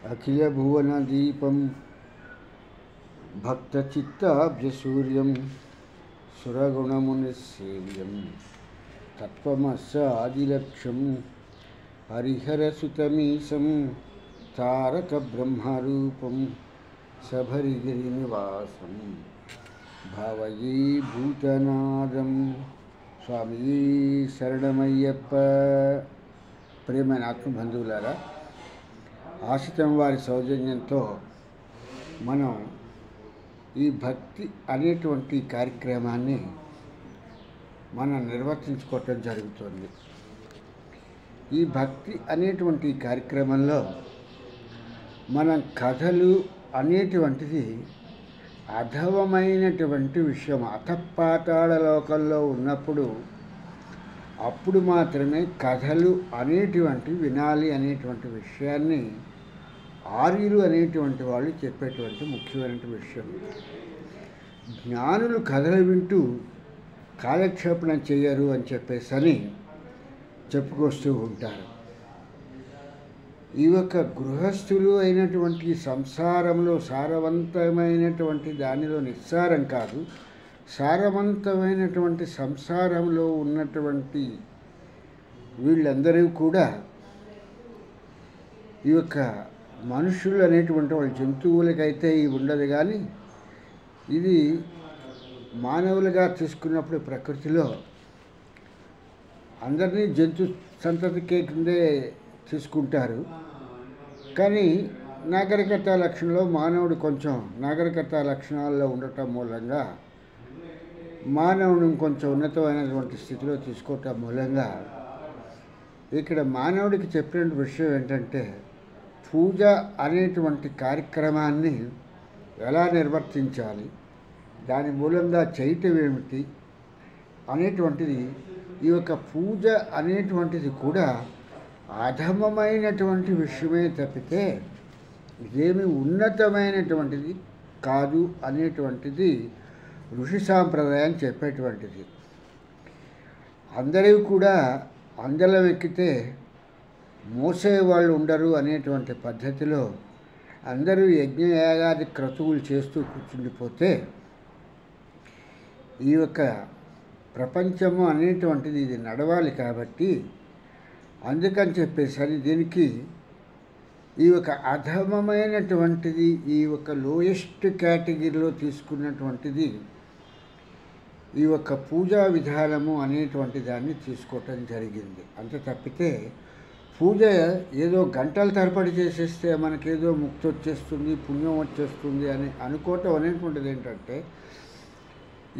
అఖిల భువన దీపం భక్తచిత్తాబ్జసూర్యం సురగుణమునిసేవ్యం తత్వమస్సాదిలక్ష్యం హరిహరసుతమీశం తారక బ్రహ్మరూపం శబరిగిరినివాసం భావయే భూతనాదం. స్వామి శరణమయ్యప్ప. ప్రియమైన ఆత్మబంధువులారా, ఆశ్రితం వారి సౌజన్యంతో మనం ఈ భక్తి అనేటువంటి కార్యక్రమాన్ని మనం నిర్వర్తించుకోవటం జరుగుతుంది. ఈ భక్తి అనేటువంటి కార్యక్రమంలో మనం కథలు అనేటువంటిది అధవమైనటువంటి విషయం. అధపాతాళ లోకంలో ఉన్నప్పుడు అప్పుడు మాత్రమే కథలు అనేటువంటి వినాలి అనేటువంటి విషయాన్ని ఆర్యులు అనేటువంటి వాళ్ళు చెప్పేటువంటి ముఖ్యమైన విషయం. జ్ఞానులు కథలు వింటూ కాలక్షేపణం చేయరు అని చెప్పేసని చెప్పుకొస్తూ ఉంటారు. ఈ యొక్క గృహస్థులు అయినటువంటి సంసారంలో సారవంతమైనటువంటి దానిలో నిస్సారం కాదు, సారవంతమైనటువంటి సంసారంలో ఉన్నటువంటి వీళ్ళందరూ కూడా ఈ యొక్క మనుషులు అనేటువంటి వాళ్ళ జంతువులకైతే ఇవి ఉండదు, కానీ ఇది మానవులుగా తీసుకున్నప్పుడు ప్రకృతిలో అందరినీ జంతు సంతతికే కిందే తీసుకుంటారు. కానీ నాగరికత లక్షణంలో మానవుడు కొంచెం నాగరికత లక్షణాల్లో ఉండటం మూలంగా మానవుని కొంచెం ఉన్నతమైనటువంటి స్థితిలో తీసుకోవటం మూలంగా ఇక్కడ మానవుడికి చెప్పిన విషయం ఏంటంటే, పూజ అనేటువంటి కార్యక్రమాన్ని ఎలా నిర్వర్తించాలి, దాని మూలంగా చేయటం ఏమిటి అనేటువంటిది. ఈ యొక్క పూజ అనేటువంటిది కూడా అధమమైనటువంటి విషయమే తప్పితే ఇదేమి ఉన్నతమైనటువంటిది కాదు అనేటువంటిది ఋషి సాంప్రదాయం చెప్పేటువంటిది. అందరూ కూడా అందలం ఎక్కితే మోసేవాళ్ళు ఉండరు అనేటువంటి పద్ధతిలో అందరూ యజ్ఞయాగాది క్రతువులు చేస్తూ కూర్చుండిపోతే ఈ యొక్క ప్రపంచము అనేటువంటిది ఇది నడవాలి. కాబట్టి అందుకని చెప్పేసరి దీనికి ఈ యొక్క అధమమైనటువంటిది, ఈ యొక్క లోయెస్ట్ కేటగిరీలో తీసుకున్నటువంటిది ఈ యొక్క పూజా విధానము అనేటువంటి దాన్ని తీసుకోవటం జరిగింది. అంతే తప్పితే పూజ ఏదో గంటల తరబడి చేసేస్తే మనకేదో ముక్తి వచ్చేస్తుంది, పుణ్యం వచ్చేస్తుంది అని అనుకోవటం అనేటువంటిది ఏంటంటే,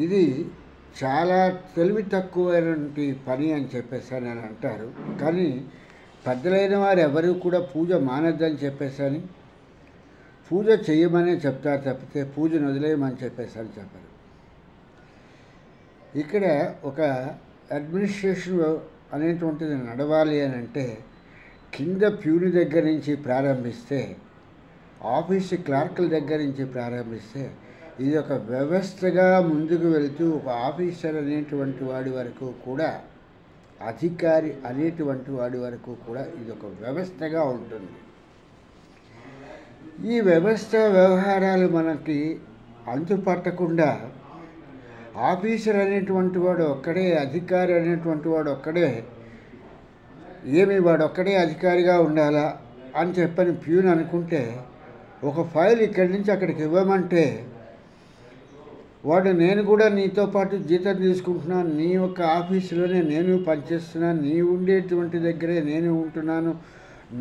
ఇది చాలా తెలివి తక్కువైనటువంటి పని అని చెప్పేసి అని అంటారు. కానీ పెద్దలైన వారు ఎవరు కూడా పూజ మానద్దని చెప్పేసని పూజ చేయమనే చెప్తారు తప్పితే పూజను వదిలేయమని చెప్పేసి అని చెప్పారు. ఇక్కడ ఒక అడ్మినిస్ట్రేషన్ అనేటువంటిది నడవాలి అని అంటే కింద ప్యూని దగ్గర నుంచి ప్రారంభిస్తే, ఆఫీసు క్లార్కుల దగ్గర నుంచి ప్రారంభిస్తే ఇది ఒక వ్యవస్థగా ముందుకు వెళుతూ ఒక ఆఫీసర్ అనేటువంటి వాడి వరకు కూడా, అధికారి అనేటువంటి వాడి వరకు కూడా ఇది ఒక వ్యవస్థగా ఉంటుంది. ఈ వ్యవస్థ వ్యవహారాలు మనకి అంతుపట్టకుండా ఆఫీసర్ అనేటువంటి వాడు ఒక్కడే, అధికారి అనేటువంటి వాడు ఒక్కడే, వాడు ఒక్కడే అధికారిగా ఉండాలా అని చెప్పని ప్యూన్ అనుకుంటే, ఒక ఫైల్ ఇక్కడి నుంచి అక్కడికి ఇవ్వమంటే వాడు నేను కూడా నీతో పాటు జీతం తీసుకుంటున్నాను, నీ యొక్క ఆఫీసులోనే నేను పనిచేస్తున్నాను, నీ ఉండేటువంటి దగ్గరే నేను ఉంటున్నాను,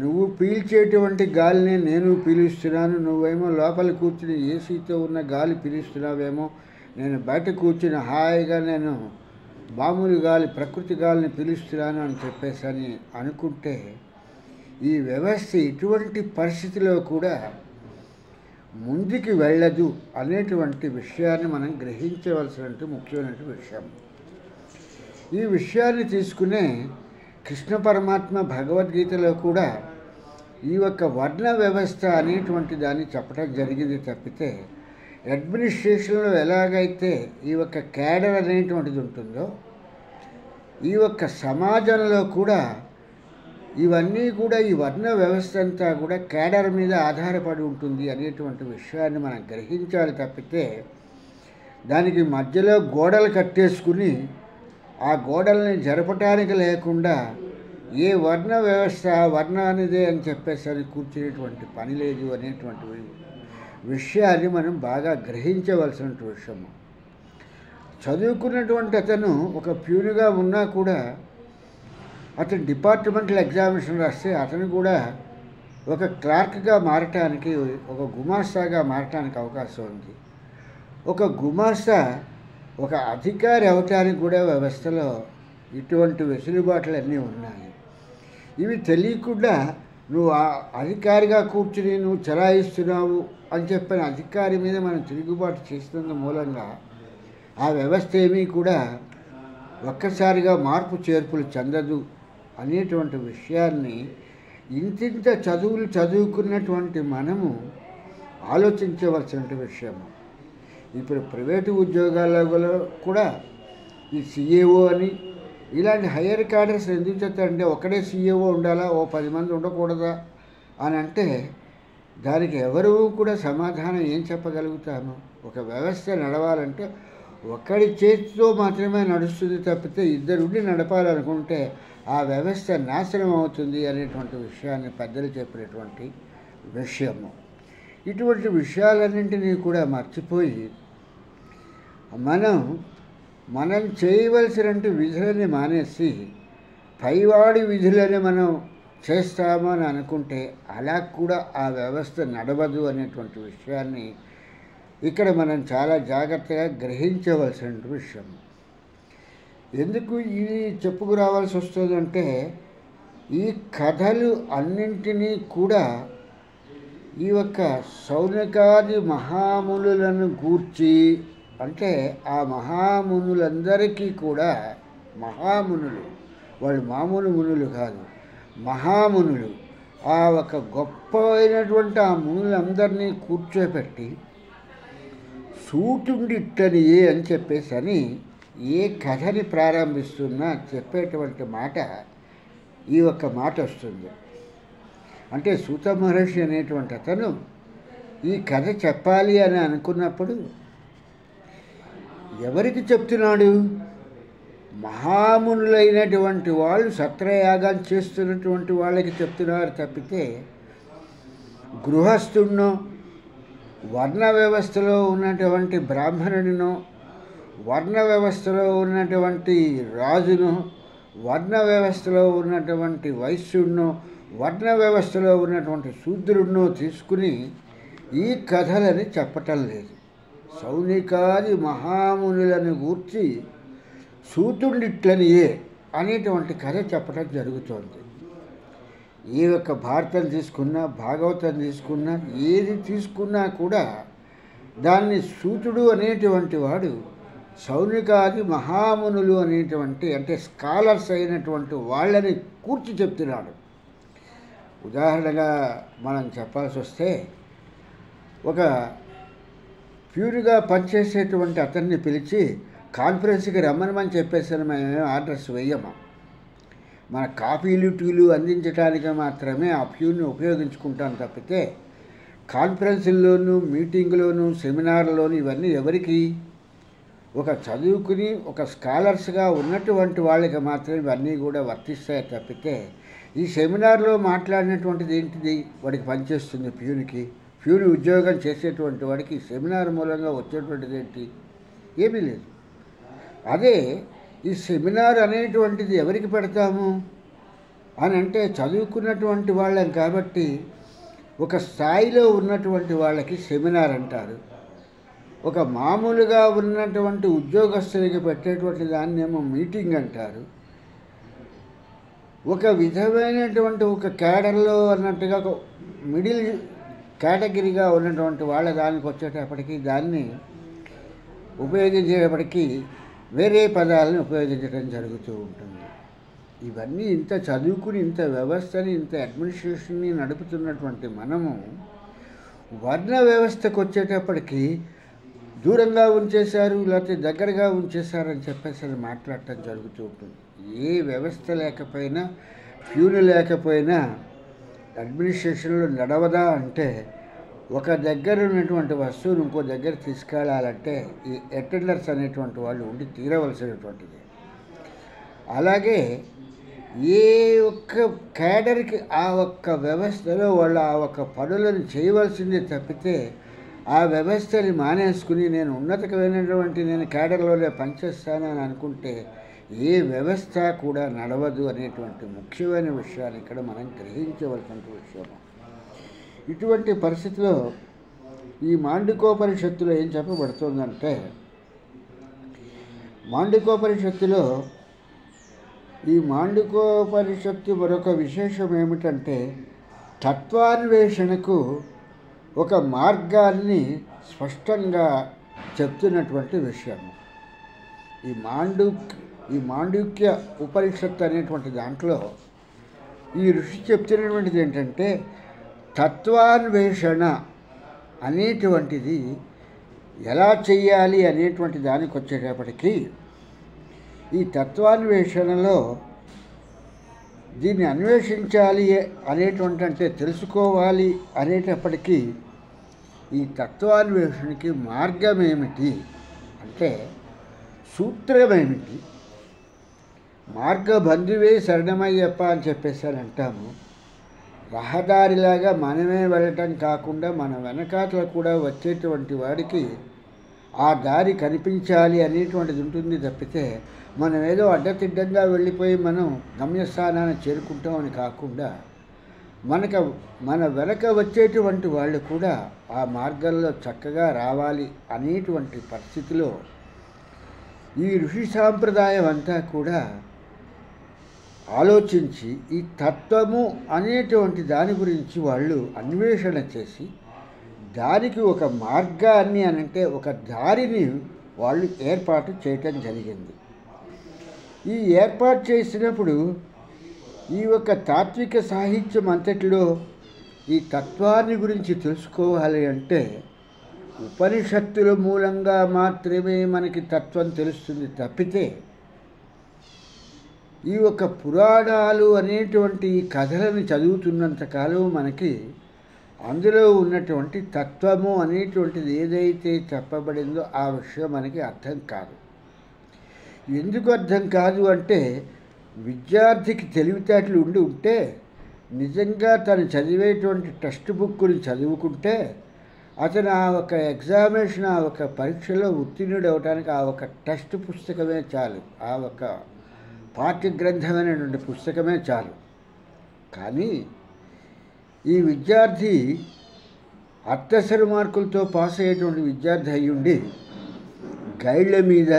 నువ్వు పీల్చేటువంటి గాలినే నేను పీలుస్తున్నాను, నువ్వేమో లోపల కూర్చుని ఏసీతో ఉన్న గాలి పీలుస్తున్నావేమో, నేను బయట కూర్చుని హాయిగా నేను మామూలు గాలి ప్రకృతి గాలిని పీలుస్తున్నాను అని చెప్పేసి అని అనుకుంటే ఈ వ్యవస్థ ఇటువంటి పరిస్థితిలో కూడా ముందుకు వెళ్ళదు అనేటువంటి విషయాన్ని మనం గ్రహించవలసినటువంటి ముఖ్యమైన విషయం. ఈ విషయాన్ని తీసుకునే కృష్ణ పరమాత్మ భగవద్గీతలో కూడా ఈ యొక్క వర్ణ వ్యవస్థ అనేటువంటి దాన్ని చెప్పడం జరిగింది తప్పితే, అడ్మినిస్ట్రేషన్లో ఎలాగైతే ఈ యొక్క క్యాడర్ అనేటువంటిది ఉంటుందో ఈ యొక్క సమాజంలో కూడా ఇవన్నీ కూడా ఈ వర్ణ వ్యవస్థ అంతా కూడా క్యాడర్ మీద ఆధారపడి ఉంటుంది అనేటువంటి విషయాన్ని మనం గ్రహించాలి తప్పితే దానికి మధ్యలో గోడలు కట్టేసుకుని ఆ గోడల్ని జరపటానికి లేకుండా ఏ వర్ణ వ్యవస్థ వర్ణానిదే అని చెప్పేసరి కూర్చునేటువంటి పని లేదు అనేటువంటి విషయాన్ని మనం బాగా గ్రహించవలసిన విషయము. చదువుకున్నటువంటి అతను ఒక ప్యూన్గా ఉన్నా కూడా అతను డిపార్ట్మెంటల్ ఎగ్జామినేషన్ రాస్తే అతను కూడా ఒక క్లార్క్గా మారటానికి, ఒక గుమాస్తాగా మారటానికి అవకాశం ఉంది. ఒక గుమాస్తా ఒక అధికారి అవటానికి కూడా వ్యవస్థలో ఇటువంటి వెసులుబాట్లన్నీ ఉన్నాయి. ఇవి తెలియకుండా నువ్వు అధికారిగా కూర్చుని నువ్వు చలాయిస్తున్నావు అని చెప్పిన అధికారి మీద మనం తిరుగుబాటు చేస్తున్న మూలంగా ఆ వ్యవస్థ ఏమీ కూడా ఒక్కసారిగా మార్పు చేర్పులు చెందదు అనేటువంటి విషయాన్ని ఇంతింత చదువులు చదువుకున్నటువంటి మనము ఆలోచించవలసిన విషయము. ఇప్పుడు ప్రైవేటు ఉద్యోగాలలో కూడా ఈ సిఏఓ అని ఇలాంటి హయ్యర్ క్యాడర్స్ ఎందుకు చెప్తారంటే ఒకడే సిఏఓ ఉండాలా, ఓ 10 మంది ఉండకూడదా అని అంటే దానికి ఎవరు కూడా సమాధానం ఏం చెప్పగలుగుతాము? ఒక వ్యవస్థ నడవాలంటే ఒకడి చేతితో మాత్రమే నడుస్తుంది తప్పితే ఇద్దరుండి నడపాలనుకుంటే ఆ వ్యవస్థ నాశనం అవుతుంది అనేటువంటి విషయాన్ని పెద్దలు చెప్పినటువంటి విషయము. ఇటువంటి విషయాలన్నింటినీ కూడా మర్చిపోయి మనం చేయవలసిన విధులని మానేసి పైవాడి విధులని మనం చేస్తామని అనుకుంటే అలా కూడా ఆ వ్యవస్థ నడవదు అనేటువంటి విషయాన్ని ఇక్కడ మనం చాలా జాగ్రత్తగా గ్రహించవలసిన విషయం. ఎందుకు ఇది చెప్పుకురావాల్సి వస్తుందంటే ఈ కథలు అన్నింటినీ కూడా ఈ యొక్క శౌనకాది మహామునులను గూర్చి, అంటే ఆ మహామునులందరికీ కూడా మహామునులు, వాళ్ళు మామూలు మునులు కాదు, మహామునులు, ఆ ఒక గొప్ప అయినటువంటి ఆ మునులందరినీ కూర్చోపెట్టి సూటుండిట్టని అని చెప్పేసి అని ఏ కథని ప్రారంభిస్తున్నా చెప్పేటువంటి మాట ఈ ఒక్క మాట వస్తుంది. అంటే సూత మహర్షి అనేటువంటి అతను ఈ కథ చెప్పాలి అని అనుకున్నప్పుడు ఎవరికి చెప్తున్నాడు? మహామునులైనటువంటి వాళ్ళు సత్రయాగాలు చేస్తున్నటువంటి వాళ్ళకి చెప్తున్నారు తప్పితే గృహస్థుడినో, వర్ణ వ్యవస్థలో ఉన్నటువంటి బ్రాహ్మణుడినో, వర్ణ వ్యవస్థలో ఉన్నటువంటి రాజును, వర్ణ వ్యవస్థలో ఉన్నటువంటి వైశ్యుడినో, వర్ణ వ్యవస్థలో ఉన్నటువంటి శూద్రుడినో తీసుకుని ఈ కథలని చెప్పటం లేదు. శౌనికాది మహామునులను గూర్చి సూతుండిట్లనియే అనేటువంటి కథ చెప్పడం జరుగుతోంది. ఈ యొక్క భారతం తీసుకున్నా, భాగవతం తీసుకున్నా, ఏది తీసుకున్నా కూడా దాన్ని సూతుడు అనేటువంటి వాడు శౌనికాది మహామునులు అనేటువంటి, అంటే స్కాలర్స్ అయినటువంటి వాళ్ళని కూర్చి చెప్తున్నాడు. ఉదాహరణగా మనం చెప్పాల్సి వస్తే ఒక ప్యూర్గా పనిచేసేటువంటి అతన్ని పిలిచి కాన్ఫరెన్స్కి రమ్మనమని చెప్పేసి మేము ఆర్డర్స్ వేయము. మన కాఫీలు టీలు అందించడానికి మాత్రమే ఆ ప్యూర్ని ఉపయోగించుకుంటాం తప్పితే కాన్ఫరెన్సుల్లోనూ, మీటింగ్లోనూ, సెమినార్లోనూ ఇవన్నీ ఎవరికి? ఒక చదువుకుని ఒక స్కాలర్స్గా ఉన్నటువంటి వాళ్ళకి మాత్రమే ఇవన్నీ కూడా వర్తిస్తాయి తప్పితే ఈ సెమినార్లో మాట్లాడినటువంటిది ఏంటిది? వాడికి పనిచేస్తుంది ప్యూన్కి. ప్యూన్ ఉద్యోగం చేసేటువంటి వాడికి సెమినార్ మూలంగా వచ్చేటువంటిది ఏంటి? ఏమీ లేదు. అదే ఈ సెమినార్ అనేటువంటిది ఎవరికి పెడతాము అని అంటే చదువుకున్నటువంటి వాళ్ళం కాబట్టి ఒక స్థాయిలో ఉన్నటువంటి వాళ్ళకి సెమినార్ అంటారు. ఒక మామూలుగా ఉన్నటువంటి ఉద్యోగస్తులకి పెట్టేటువంటి దాన్నేమో మీటింగ్ అంటారు. ఒక విధమైనటువంటి ఒక క్యాడర్లో అన్నట్టుగా ఒక మిడిల్ కేటగిరీగా ఉన్నటువంటి వాళ్ళ దానికి వచ్చేటప్పటికి దాన్ని ఉపయోగించేటప్పటికీ వేరే పదాలను ఉపయోగించడం జరుగుతూ ఉంటుంది. ఇవన్నీ ఇంత చదువుకుని ఇంత వ్యవస్థని ఇంత అడ్మినిస్ట్రేషన్ని నడుపుతున్నటువంటి మనము వర్ణ వ్యవస్థకు వచ్చేటప్పటికి దూరంగా ఉంచేశారు, లేకపోతే దగ్గరగా ఉంచేశారని చెప్పేసి అది మాట్లాడటం జరుగుతూ ఉంటుంది. ఏ వ్యవస్థ లేకపోయినా ప్యూను లేకపోయినా అడ్మినిస్ట్రేషన్లో నడవదా అంటే ఒక దగ్గర ఉన్నటువంటి వస్తువును ఇంకో దగ్గర తీసుకెళ్ళాలంటే ఈ అటెండర్స్ అనేటువంటి వాళ్ళు ఉండి తీరవలసినటువంటిది. అలాగే ఏ ఒక్క క్యాడర్కి ఆ ఒక్క వ్యవస్థలో వాళ్ళు ఆ ఒక్క పనులను చేయవలసిందే తప్పితే ఆ వ్యవస్థని మానేసుకుని నేను ఉన్నతమైనటువంటి నేను క్యాడర్లోనే పనిచేస్తానని అనుకుంటే ఏ వ్యవస్థ కూడా నడవదు అనేటువంటి ముఖ్యమైన విషయాన్ని ఇక్కడ మనం గ్రహించవలసిన విషయం. ఇటువంటి పరిస్థితిలో ఈ మాండూక్యోపనిషత్తులో ఏం చెప్పబడుతుందంటే, మాండూక్యోపనిషత్తులో ఈ మాండూక్యోపనిషత్తు మరొక విశేషం ఏమిటంటే తత్వాన్వేషణకు ఒక మార్గాన్ని స్పష్టంగా చెప్తున్నటువంటి విషయము. ఈ మాండూక్య ఉపనిషత్తు అనేటువంటి దాంట్లో ఈ ఋషి చెప్తున్నటువంటిది ఏంటంటే తత్వాన్వేషణ అనేటువంటిది ఎలా చెయ్యాలి అనేటువంటి దానికి వచ్చేటప్పటికీ ఈ తత్వాన్వేషణలో దీన్ని అన్వేషించాలి అనేటువంటి అంటే తెలుసుకోవాలి అనేటప్పటికీ ఈ తత్వాన్వేషణకి మార్గం ఏమిటి అంటే సూత్రం ఏమిటి? మార్గబంధువే శరణమయ్యప్ప అని చెప్పేసి అంటాము. రహదారిలాగా మనమే వెళ్ళటం కాకుండా మన వెనకాతల కూడా వచ్చేటువంటి వాడికి ఆ దారి కనిపించాలి అనేటువంటిది ఉంటుంది తప్పితే మనం ఏదో అడ్డతిడ్డంగా వెళ్ళిపోయి మనం గమ్యస్థానాన్ని చేరుకుంటామని కాకుండా మన వెనక వచ్చేటువంటి వాళ్ళు కూడా ఆ మార్గంలో చక్కగా రావాలి అనేటువంటి పరిస్థితిలో ఈ ఋషి సాంప్రదాయం అంతా కూడా ఆలోచించి ఈ తత్వము అనేటువంటి దాని గురించి వాళ్ళు అన్వేషణ చేసి దానికి ఒక మార్గాన్ని అనంటే ఒక దారిని వాళ్ళు ఏర్పాటు చేయటం జరిగింది. ఈ ఏర్పాటు చేసినప్పుడు ఈ యొక్క తాత్విక సాహిత్యం అంతటిలో ఈ తత్వాన్ని గురించి తెలుసుకోవాలి అంటే ఉపనిషత్తుల మూలంగా మాత్రమే మనకి తత్వం తెలుస్తుంది తప్పితే ఈ యొక్క పురాణాలు అనేటువంటి కథలను చదువుతున్నంతకాలం మనకి అందులో ఉన్నటువంటి తత్వము అనేటువంటిది ఏదైతే చెప్పబడిందో ఆ విషయం మనకి అర్థం కాదు. ఎందుకు అర్థం కాదు అంటే విద్యార్థికి తెలివితేటలు ఉంటే నిజంగా తను చదివేటువంటి టెక్స్ట్ బుక్ని చదువుకుంటే అతను ఆ ఒక ఎగ్జామినేషన్ ఆ ఒక పరీక్షలో ఉత్తీర్ణుడు అవడానికి ఆ ఒక టెక్స్ట్ పుస్తకమే చాలు, ఆ ఒక పాఠ్య గ్రంథమైనటువంటి పుస్తకమే చాలు. కానీ ఈ విద్యార్థి అత్యవసర మార్కులతో పాస్ అయ్యేటువంటి విద్యార్థి అయ్యుండి గైడ్ల మీద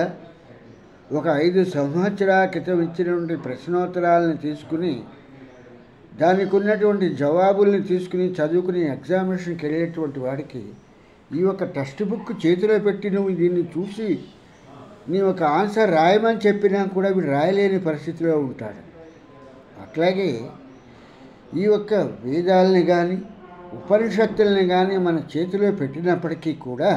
ఒక 5 సంవత్సరాల క్రితం ఇచ్చినటువంటి ప్రశ్నోత్తరాలను తీసుకుని దానికి ఉన్నటువంటి జవాబుల్ని తీసుకుని చదువుకుని ఎగ్జామినేషన్కి వెళ్ళేటువంటి వాడికి ఈ ఒక టెక్స్ట్ బుక్ చేతిలో పెట్టి నువ్వు దీన్ని చూసి నీ ఒక ఆన్సర్ రాయమని చెప్పినా కూడా వీడు రాయలేని పరిస్థితిలో ఉంటాడు. అట్లాగే ఈ యొక్క వేదాలని కానీ ఉపనిషత్తుల్ని కానీ మన చేతిలో పెట్టినప్పటికీ కూడా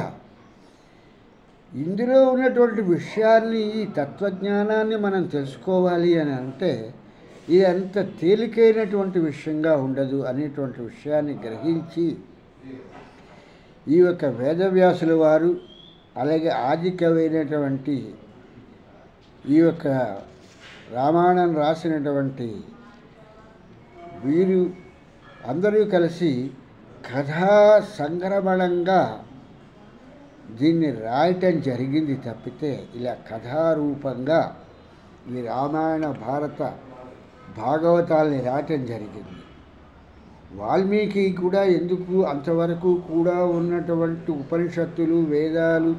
ఇందులో ఉన్నటువంటి విషయాన్ని ఈ తత్వజ్ఞానాన్ని మనం తెలుసుకోవాలి అని అంటే ఇది అంత తేలికైనటువంటి విషయంగా ఉండదు అనేటువంటి విషయాన్ని గ్రహించి ఈ యొక్క వేదవ్యాసుల వారు అలాగే ఆదికవైనటువంటి ఈ యొక్క రామాయణం రాసినటువంటి వీరు అందరూ కలిసి కథా సంగ్రమణంగా దీన్ని రాయటం జరిగింది తప్పితే ఇలా కథారూపంగా ఈ రామాయణ భారత భాగవతాల్ని రాయటం జరిగింది. వాల్మీకి కూడా ఎందుకు అంతవరకు కూడా ఉన్నటువంటి ఉపనిషత్తులు వేదాలు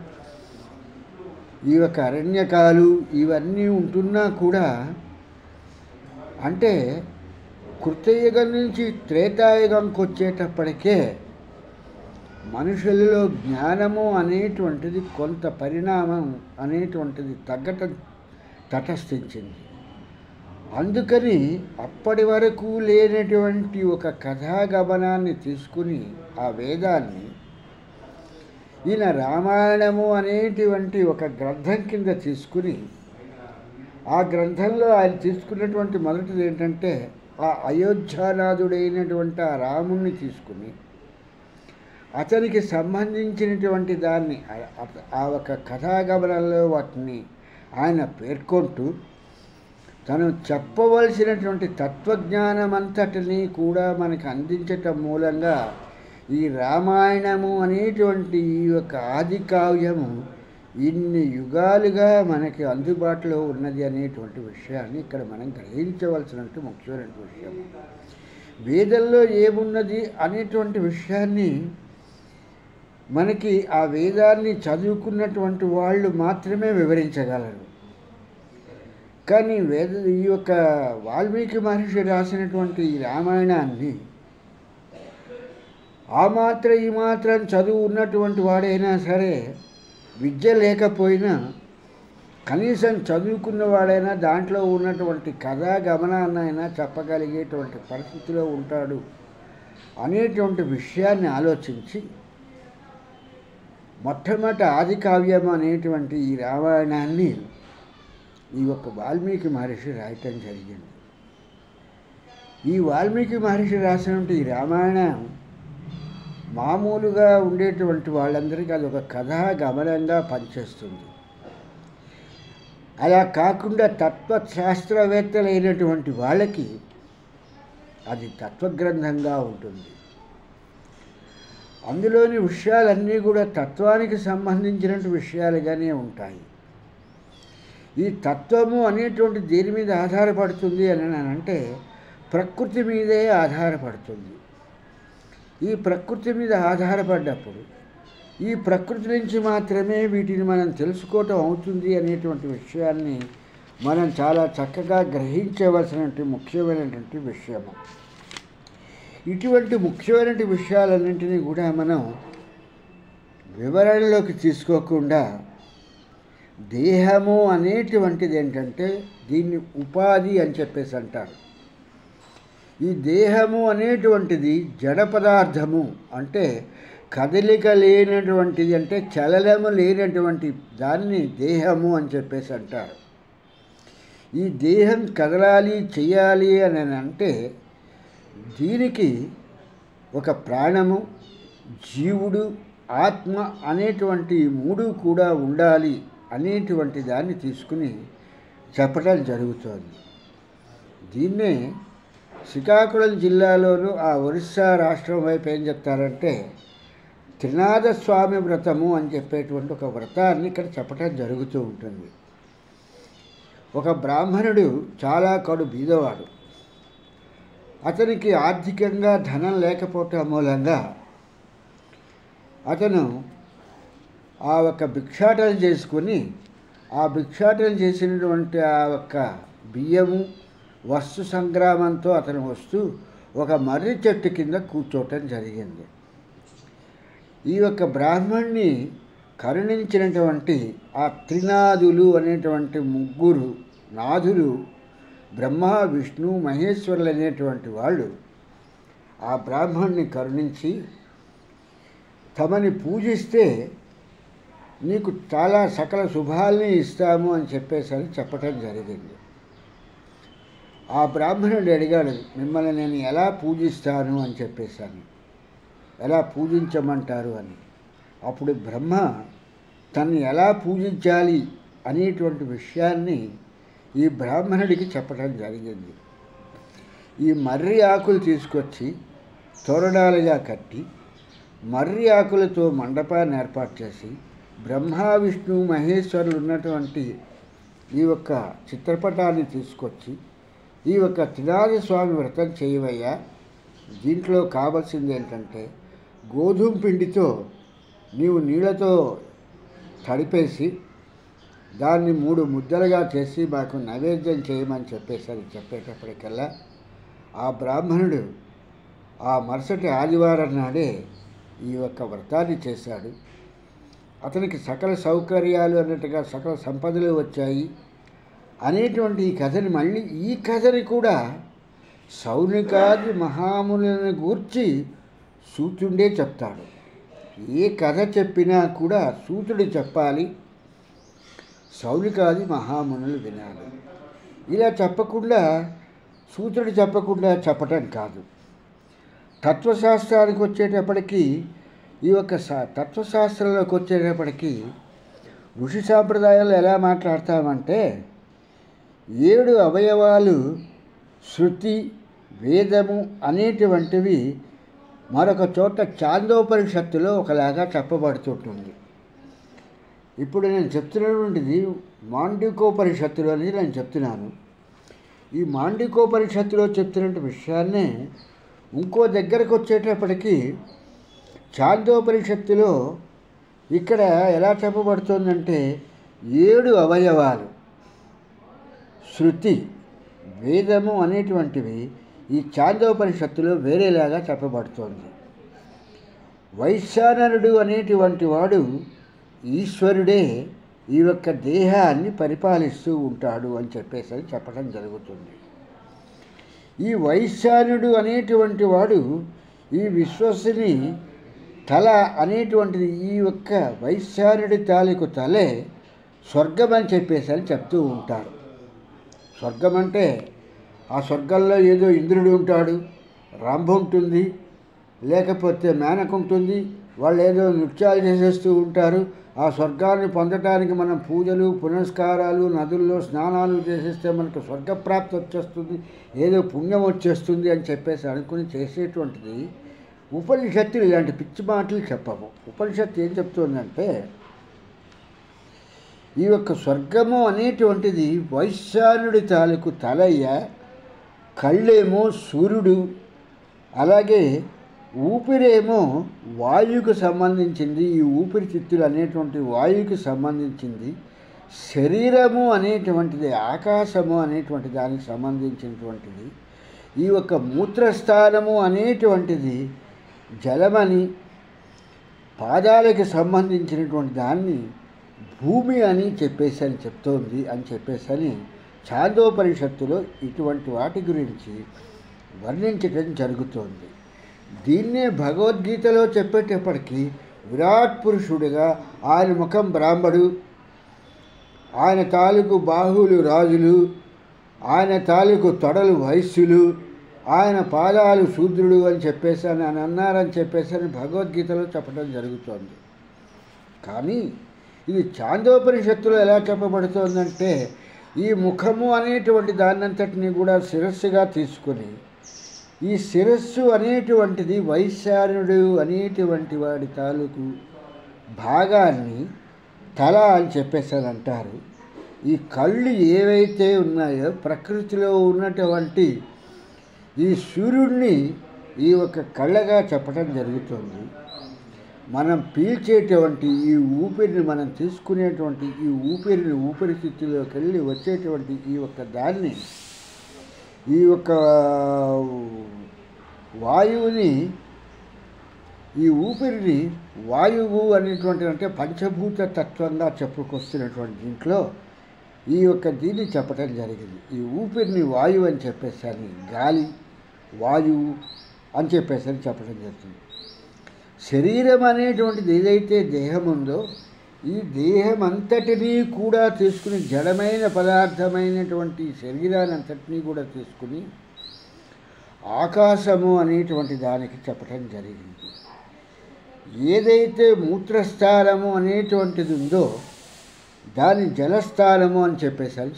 ఈ యొక్క అరణ్యకాలు ఇవన్నీ ఉంటున్నా కూడా అంటే కృతయుగం నుంచి త్రేతాయుగంకి వచ్చేటప్పటికే మనుషులలో జ్ఞానము అనేటువంటిది కొంత పరిణామం అనేటువంటిది తగ్గటం తటస్థించింది. అందుకని అప్పటి వరకు లేనటువంటి ఒక కథాగమనాన్ని తీసుకుని ఆ వేదాన్ని ఈయన రామాయణము అనేటువంటి ఒక గ్రంథం కింద తీసుకుని ఆ గ్రంథంలో ఆయన తీసుకున్నటువంటి మొదటిది ఏంటంటే ఆ అయోధ్యానాథుడైనటువంటి ఆ రాముణ్ణి తీసుకుని అతనికి సంబంధించినటువంటి దాన్ని ఆ ఒక కథాగమనంలో వాటిని ఆయన పేర్కొంటూ తను చెప్పవలసినటువంటి తత్వజ్ఞానమంతటిని కూడా మనకు అందించటం మూలంగా ఈ రామాయణము అనేటువంటి ఈ యొక్క ఆది కావ్యము ఇన్ని యుగాలుగా మనకి అందుబాటులో ఉన్నది అనేటువంటి విషయాన్ని ఇక్కడ మనం గ్రహించవలసినటువంటి ముఖ్యమైన విషయం. వేదంలో ఏమున్నది అనేటువంటి విషయాన్ని మనకి ఆ వేదాన్ని చదువుకున్నటువంటి వాళ్ళు మాత్రమే వివరించగలరు. కానీ ఈ యొక్క వాల్మీకి మహర్షి రాసినటువంటి ఈ రామాయణాన్ని ఆ మాత్రం ఈ మాత్రం చదువు ఉన్నటువంటి వాడైనా సరే, విద్య లేకపోయినా కనీసం చదువుకున్నవాడైనా దాంట్లో ఉన్నటువంటి కథా గమనాన్నైనా చెప్పగలిగేటువంటి పరిస్థితిలో ఉంటాడు అనేటువంటి విషయాన్ని ఆలోచించి మొట్టమొదటి ఆది కావ్యం అనేటువంటి ఈ రామాయణాన్ని ఈ యొక్క వాల్మీకి మహర్షి రాయటం జరిగింది. ఈ వాల్మీకి మహర్షి రాసినటువంటి ఈ రామాయణం మామూలుగా ఉండేటువంటి వాళ్ళందరికీ అది ఒక కథా గమనంగా పనిచేస్తుంది. అలా కాకుండా తత్వశాస్త్రవేత్తలైనటువంటి వాళ్ళకి అది తత్వగ్రంథంగా ఉంటుంది. అందులోని విషయాలన్నీ కూడా తత్వానికి సంబంధించినటువంటి విషయాలుగానే ఉంటాయి. ఈ తత్వము అనేటువంటి దేని మీద ఆధారపడుతుంది అని అంటే ప్రకృతి మీదే ఆధారపడుతుంది. ఈ ప్రకృతి మీద ఆధారపడ్డప్పుడు ఈ ప్రకృతి నుంచి మాత్రమే వీటిని మనం తెలుసుకోవటం అవుతుంది అనేటువంటి విషయాన్ని మనం చాలా చక్కగా గ్రహించవలసినటువంటి ముఖ్యమైనటువంటి విషయము. ఇటువంటి ముఖ్యమైనటువంటి విషయాలన్నింటినీ కూడా మనం వివరణలోకి తీసుకోకుండా దేహము అనేటువంటిది ఏంటంటే దీన్ని ఉపాధి అని చెప్పేసి అంటారు. ఈ దేహము అనేటువంటిది జడ పదార్థము, అంటే కదలిక లేనటువంటిది, అంటే చలనము లేనటువంటి దాన్ని దేహము అని చెప్పేసి అంటారు. ఈ దేహం కదలాలి చేయాలి అని అంటే దీనికి ఒక ప్రాణము, జీవుడు, ఆత్మ అనేటువంటి మూడు కూడా ఉండాలి అనేటువంటి దాన్ని తీసుకుని చెప్పడం జరుగుతోంది. దీన్నే శ్రీకాకుళం జిల్లాలోను ఆ ఒరిస్సా రాష్ట్రం వైపు ఏం చెప్తారంటే త్రినాథ స్వామి వ్రతము అని చెప్పేటువంటి ఒక వ్రతాన్ని ఇక్కడ చెప్పడం జరుగుతూ ఉంటుంది. ఒక బ్రాహ్మణుడు చాలా కడు బీదవాడు. అతనికి ఆర్థికంగా ధనం లేకపోవటం మూలంగా అతను ఆ ఒక్క భిక్షాటన చేసుకుని ఆ భిక్షాటన చేసినటువంటి ఆ ఒక్క బియ్యము వస్తు సంగ్రామంతో అతను వస్తూ ఒక మర్రి చెట్టు కింద కూర్చోవటం జరిగింది. ఈ యొక్క బ్రాహ్మణ్ణి కరుణించినటువంటి ఆ త్రినాథులు అనేటువంటి ముగ్గురు నాథులు బ్రహ్మ, విష్ణు, మహేశ్వరులు అనేటువంటి వాళ్ళు ఆ బ్రాహ్మణ్ణి కరుణించి తమని పూజిస్తే నీకు చాలా సకల శుభాల్ని ఇస్తాము అని చెప్పేసరి చెప్పటం జరిగింది. ఆ బ్రాహ్మణుడు అడిగాడు, మిమ్మల్ని నేను ఎలా పూజిస్తాను అని చెప్పేశాను, ఎలా పూజించమంటారు అని. అప్పుడు బ్రహ్మ తను ఎలా పూజించాలి అనేటువంటి విషయాన్ని ఈ బ్రాహ్మణుడికి చెప్పడం జరిగింది. ఈ మర్రి ఆకులు తీసుకొచ్చి తోరణాలుగా కట్టి మర్రి ఆకులతో మండపాన్ని ఏర్పాటు చేసి బ్రహ్మ, విష్ణు, మహేశ్వరులు ఉన్నటువంటి ఈ యొక్క చిత్రపటాన్ని తీసుకొచ్చి ఈ యొక్క త్రినాథ స్వామి వ్రతం చేయవయ్యా, దీంట్లో కావాల్సింది ఏంటంటే గోధుమ పిండితో నీవు నీళ్ళతో తడిపేసి దాన్ని 3 ముద్దలుగా చేసి మాకు నైవేద్యం చేయమని చెప్పేటప్పటికల్లా ఆ బ్రాహ్మణుడు ఆ మరుసటి ఆదివారం నాడే ఈ యొక్క వ్రతాన్ని చేశాడు. అతనికి సకల సౌకర్యాలు అన్నట్టుగా సకల సంపదలు వచ్చాయి అనేటువంటి ఈ కథని మళ్ళీ ఈ కథని కూడా శౌనికాది మహామునులను గూర్చి సూతుడే చెప్తాడు. ఏ కథ చెప్పినా కూడా సూతుడు చెప్పాలి, శౌనికాది మహామునులు వినాలి. ఇలా చెప్పకుండా సూత్రుడు చెప్పకుండా చెప్పటం కాదు. తత్వశాస్త్రానికి వచ్చేటప్పటికీ ఈ యొక్క తత్వశాస్త్రంలోకి వచ్చేటప్పటికీ ఋషి సాంప్రదాయాలు ఎలా మాట్లాడతామంటే 7 అవయవాలు శృతి, వేదము అనేటువంటివి మరొక చోట ఛాందోపనిషత్తులో ఒకలాగా చెప్పబడుతుంటుంది. ఇప్పుడు నేను చెప్తున్నటువంటిది మాండూక్యోపనిషత్తులో అనేది నేను చెప్తున్నాను. ఈ మాండూక్యోపనిషత్తులో చెప్తున్న విషయాన్నే ఇంకో దగ్గరకు వచ్చేటప్పటికీ ఛాందోపనిషత్తులో ఇక్కడ ఎలా చెప్పబడుతుందంటే 7 అవయవాలు శృతి, వేదము అనేటువంటివి ఈ ఛాందోపనిషత్తులో వేరేలాగా చెప్పబడుతోంది. వైశ్వానరుడు అనేటువంటి వాడు ఈశ్వరుడే ఈ యొక్క దేహాన్ని పరిపాలిస్తూ ఉంటాడు అని చెప్పడం జరుగుతుంది. ఈ వైశ్వానుడు అనేటువంటి వాడు ఈ విశ్వసుని తల అనేటువంటిది, ఈ యొక్క వైశ్వానుడి తాలూకు తలే స్వర్గం అని చెప్తూ ఉంటారు. స్వర్గం అంటే ఆ స్వర్గంలో ఏదో ఇంద్రుడు ఉంటాడు, రంభ ఉంటుంది, లేకపోతే మేనక ఉంటుంది, వాళ్ళు ఏదో నృత్యాలు చేసేస్తూ ఉంటారు. ఆ స్వర్గాన్ని పొందటానికి మనం పూజలు, పునస్కారాలు, నదుల్లో స్నానాలు చేసేస్తే మనకు స్వర్గప్రాప్తి వచ్చేస్తుంది, ఏదో పుణ్యం వచ్చేస్తుంది అని అనుకుని చేసేటువంటిది ఉపనిషత్తులు ఇలాంటి పిచ్చి మాటలు చెప్పము. ఉపనిషత్తు ఏం చెప్తుందంటే ఈ యొక్క స్వర్గము అనేటువంటిది వైశ్వానుడి తాలూకు తలయ్య, కళ్ళేమో సూర్యుడు, అలాగే ఊపిరేమో వాయువుకు సంబంధించింది. ఈ ఊపిరితిత్తులు అనేటువంటి వాయువుకి సంబంధించింది. శరీరము అనేటువంటిది ఆకాశము అనేటువంటి దానికి సంబంధించినటువంటిది. ఈ యొక్క మూత్రస్థానము అనేటువంటిది జలమని, పాదాలకు సంబంధించినటువంటి దాన్ని భూమి అని చెప్తోంది అని ఛాందోపనిషత్తులో ఇటువంటి వాటి గురించి వర్ణించడం జరుగుతోంది. దీన్నే భగవద్గీతలో చెప్పేటప్పటికీ విరాట్ పురుషుడిగా ఆయన ముఖం బ్రాహ్మడు, ఆయన తాలూకు బాహువులు రాజులు, ఆయన తాలూకు తొడలు వైశ్యులు, ఆయన పాదాలు శూద్రుడు అని అన్నారని భగవద్గీతలో చెప్పడం జరుగుతోంది. కానీ ఇది ఛాందోపనిషత్తులో ఎలా చెప్పబడుతోందంటే ఈ ముఖము అనేటువంటి దాన్నంతటిని కూడా శిరస్సుగా తీసుకొని, ఈ శిరస్సు అనేటువంటిది వైశ్వానుడు అనేటువంటి వాడి తాలూకు భాగాన్ని తల అని అంటారు. ఈ కళ్ళు ఏవైతే ఉన్నాయో ప్రకృతిలో ఉన్నటువంటి ఈ సూర్యుడిని ఈ ఒక కళ్ళగా చెప్పడం జరుగుతుంది. మనం పీల్చేటువంటి ఈ ఊపిరిని, మనం తీసుకునేటువంటి ఈ ఊపిరితిత్తులోకి వెళ్ళి వచ్చేటువంటి ఈ యొక్క దాన్ని, ఈ యొక్క వాయువుని, ఈ ఊపిరిని వాయువు అనేటువంటి అంటే పంచభూత తత్వంగా చెప్పుకొస్తున్నటువంటి దీంట్లో ఈ యొక్క దీన్ని చెప్పడం జరిగింది. ఈ ఊపిరిని వాయువు అని గాలి, వాయువు అని చెప్పడం జరుగుతుంది. శరీరం అనేటువంటిది ఏదైతే దేహం ఉందో ఈ దేహం అంతటినీ కూడా తీసుకుని, జడమైన పదార్థమైనటువంటి శరీరాన్ని అంతటినీ కూడా తీసుకుని ఆకాశము అనేటువంటి దానికి చెప్పడం జరిగింది. ఏదైతే మూత్రస్థానము అనేటువంటిది ఉందో దాని జలస్థానము అని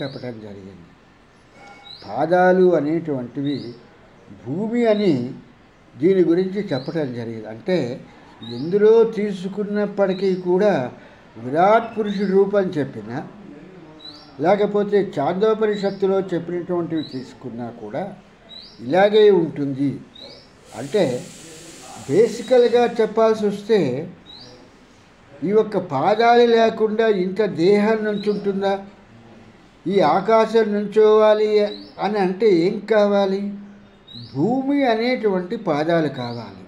చెప్పడం జరిగింది. పాదాలు అనేటువంటివి భూమి అని దీని గురించి చెప్పడం జరిగింది. అంటే ఎందులో తీసుకున్నప్పటికీ కూడా విరాట్ పురుషుడి రూపం చెప్పినా, లేకపోతే ఛాందోపనిషత్తులో చెప్పినటువంటివి తీసుకున్నా కూడా ఇలాగే ఉంటుంది. అంటే బేసికల్గా చెప్పాల్సి వస్తే ఈ యొక్క పాదాలు లేకుండా ఇంత దేహం నుంచి ఉంటుందా? ఈ ఆకాశం నుంచోవాలి అని అంటే ఏం కావాలి? భూమి అనేటువంటి పాదాలు కావాలి.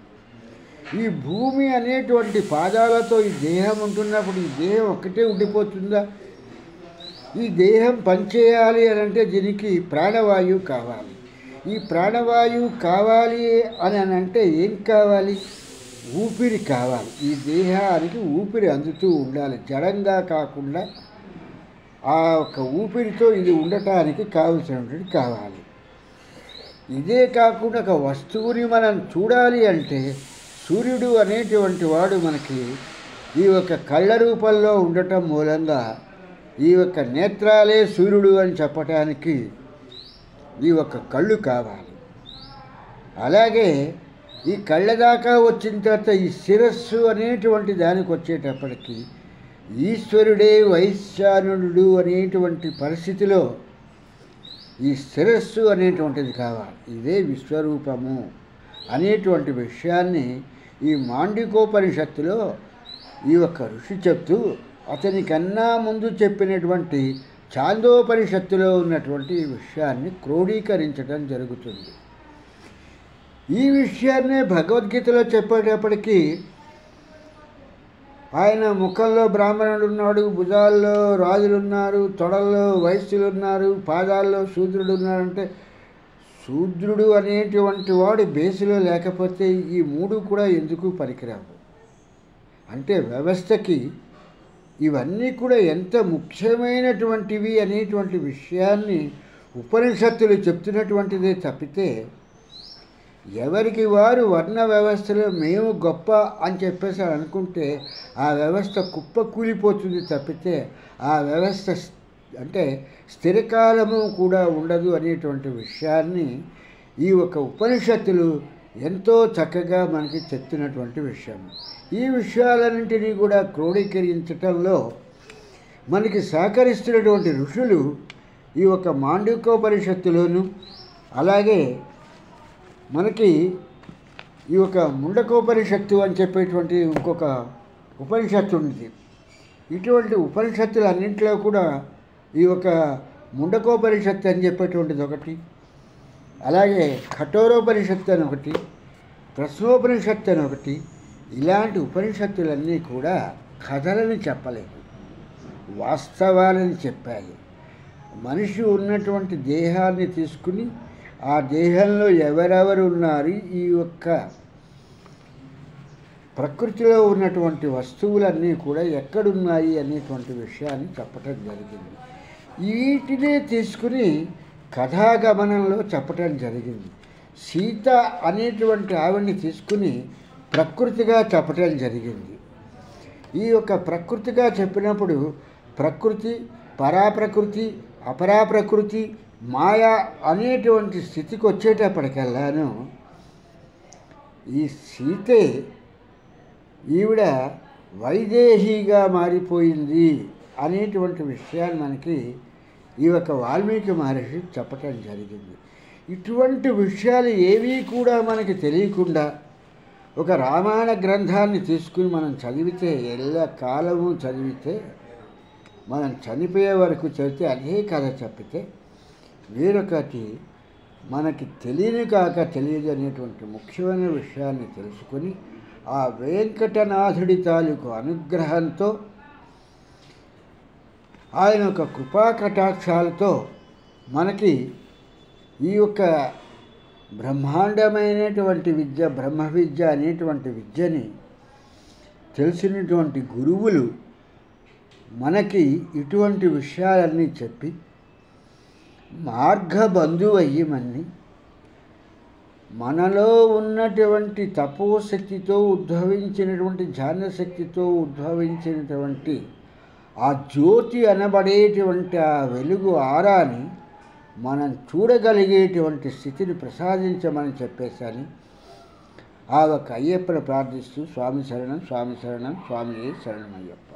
ఈ భూమి అనేటువంటి పాదాలతో ఈ దేహం ఉంటున్నప్పుడు ఈ దేహం ఒక్కటే ఉండిపోతుందా? ఈ దేహం పనిచేయాలి అని అంటే దీనికి ప్రాణవాయువు కావాలి. ఈ ప్రాణవాయువు కావాలి అని అంటే ఏం కావాలి? ఊపిరి కావాలి. ఈ దేహానికి ఊపిరి అందుతూ ఉండాలి, జడంగా కాకుండా ఆ ఒక ఊపిరితో ఇది ఉండటానికి కావలసినటువంటి కావాలి. ఇదే కాకుండా ఒక వస్తువుని మనం చూడాలి అంటే సూర్యుడు అనేటువంటి వాడు మనకి ఈ యొక్క కళ్ళ రూపంలో ఉండటం మూలంగా ఈ యొక్క నేత్రాలే సూర్యుడు అని చెప్పటానికి ఈ యొక్క కళ్ళు కావాలి. అలాగే ఈ కళ్ళ దాకా వచ్చిన తర్వాత ఈ శిరస్సు అనేటువంటి దానికి వచ్చేటప్పటికి ఈశ్వరుడే వైశ్వానరుడు అనేటువంటి పరిస్థితిలో ఈ శిరస్సు అనేటువంటిది కావాలి. ఇదే విశ్వరూపము అనేటువంటి విషయాన్ని ఈ మాండికోపనిషత్తులో ఈ యొక్క ఋషి చెప్తూ అతనికన్నా ముందు చెప్పినటువంటి ఛాందోపనిషత్తులో ఉన్నటువంటి ఈ విషయాన్ని క్రోడీకరించడం జరుగుతుంది. ఈ విషయాన్నే భగవద్గీతలో చెప్పేటప్పటికీ ఆయన ముఖంలో బ్రాహ్మణుడు ఉన్నాడు, భుజాల్లో రాజులున్నారు, తొడల్లో వైశ్యులున్నారు, పాదాల్లో శూద్రుడు ఉన్నారంటే శూద్రుడు అనేటువంటి వాడు బేసులో లేకపోతే ఈ మూడు కూడా ఎందుకు పనికిరావు? అంటే వ్యవస్థకి ఇవన్నీ కూడా ఎంత ముఖ్యమైనటువంటివి అనేటువంటి విషయాన్ని ఉపనిషత్తులు చెప్తున్నటువంటిదే తప్పితే ఎవరికి వారు వర్ణ వ్యవస్థలో మేము గొప్ప అని చెప్పేసి అనుకుంటే ఆ వ్యవస్థ కుప్పకూలిపోతుంది తప్పితే ఆ వ్యవస్థ అంటే స్థిరకాలము కూడా ఉండదు అనేటువంటి విషయాన్ని ఈ ఒక ఉపనిషత్తులు ఎంతో చక్కగా మనకి చెప్తున్నటువంటి విషయం. ఈ విషయాలన్నింటినీ కూడా క్రోడీకరించటంలో మనకి సహకరిస్తున్నటువంటి ఋషులు ఈ ఒక మాండూకోపనిషత్తులోను అలాగే మనకి ఈ యొక్క ముండకోపనిషత్తు అని చెప్పేటువంటి ఇంకొక ఉపనిషత్తు ఉంది. ఇటువంటి ఉపనిషత్తులన్నింటిలో కూడా ఈ యొక్క ముండకోపనిషత్తు అని చెప్పేటువంటిది ఒకటి, అలాగే కఠోరోపనిషత్తు అని ఒకటి, ప్రశ్నోపనిషత్తు అని ఒకటి. ఇలాంటి ఉపనిషత్తులన్నీ కూడా కథలని చెప్పలేదు, వాస్తవాలని చెప్పాలి. మనిషి ఉన్నటువంటి దేహాన్ని తీసుకుని ఆ దేహంలో ఎవరెవరు ఉన్నారు, ఈ యొక్క ప్రకృతిలో ఉన్నటువంటి వస్తువులన్నీ కూడా ఎక్కడున్నాయి అనేటువంటి విషయాన్ని చెప్పటం జరిగింది. వీటినే తీసుకుని కథాగమనంలో చెప్పటం జరిగింది. సీత అనేటువంటి ఆవిడ్ని తీసుకుని ప్రకృతిగా చెప్పటం జరిగింది. ఈ యొక్క ప్రకృతిగా చెప్పినప్పుడు ప్రకృతి, పరాప్రకృతి, అపరాప్రకృతి, మాయ అనేటువంటి స్థితికి వచ్చేటప్పటికల్లాను ఈ సీతే ఈవిడ వైదేహిగా మారిపోయింది అనేటువంటి విషయాన్ని మనకి ఈ యొక్క వాల్మీకి మహర్షి చెప్పటం జరిగింది. ఇటువంటి విషయాలు ఏవీ కూడా మనకి తెలియకుండా ఒక రామాయణ గ్రంథాన్ని తీసుకుని మనం చదివితే ఎల్ల కాలము చదివితే మనం చనిపోయే వరకు చదివితే అదే కథ చెప్పితే వేరొకటి మనకి తెలియని కాక తెలియదు అనేటువంటి ముఖ్యమైన విషయాన్ని తెలుసుకొని ఆ వెంకటనాథుడి తాలూకు అనుగ్రహంతో ఆయన యొక్క కృపా కటాక్షాలతో మనకి ఈ యొక్క బ్రహ్మాండమైనటువంటి విద్య, బ్రహ్మ విద్య అనేటువంటి విద్యని తెలిసినటువంటి గురువులు మనకి ఇటువంటి విషయాలన్నీ చెప్పి మార్గబంధువు అయ్యమని మనలో ఉన్నటువంటి తపోశక్తితో ఉద్భవించినటువంటి ధ్యానశక్తితో ఉద్భవించినటువంటి ఆ జ్యోతి అనబడేటువంటి ఆ వెలుగు ఆరాని మనం చూడగలిగేటువంటి స్థితిని ప్రసాదించమని చెప్పేసని ఆ ఒక అయ్యప్పని ప్రార్థిస్తూ స్వామి శరణం, స్వామి శరణం, స్వామియే శరణమయ్యప్ప.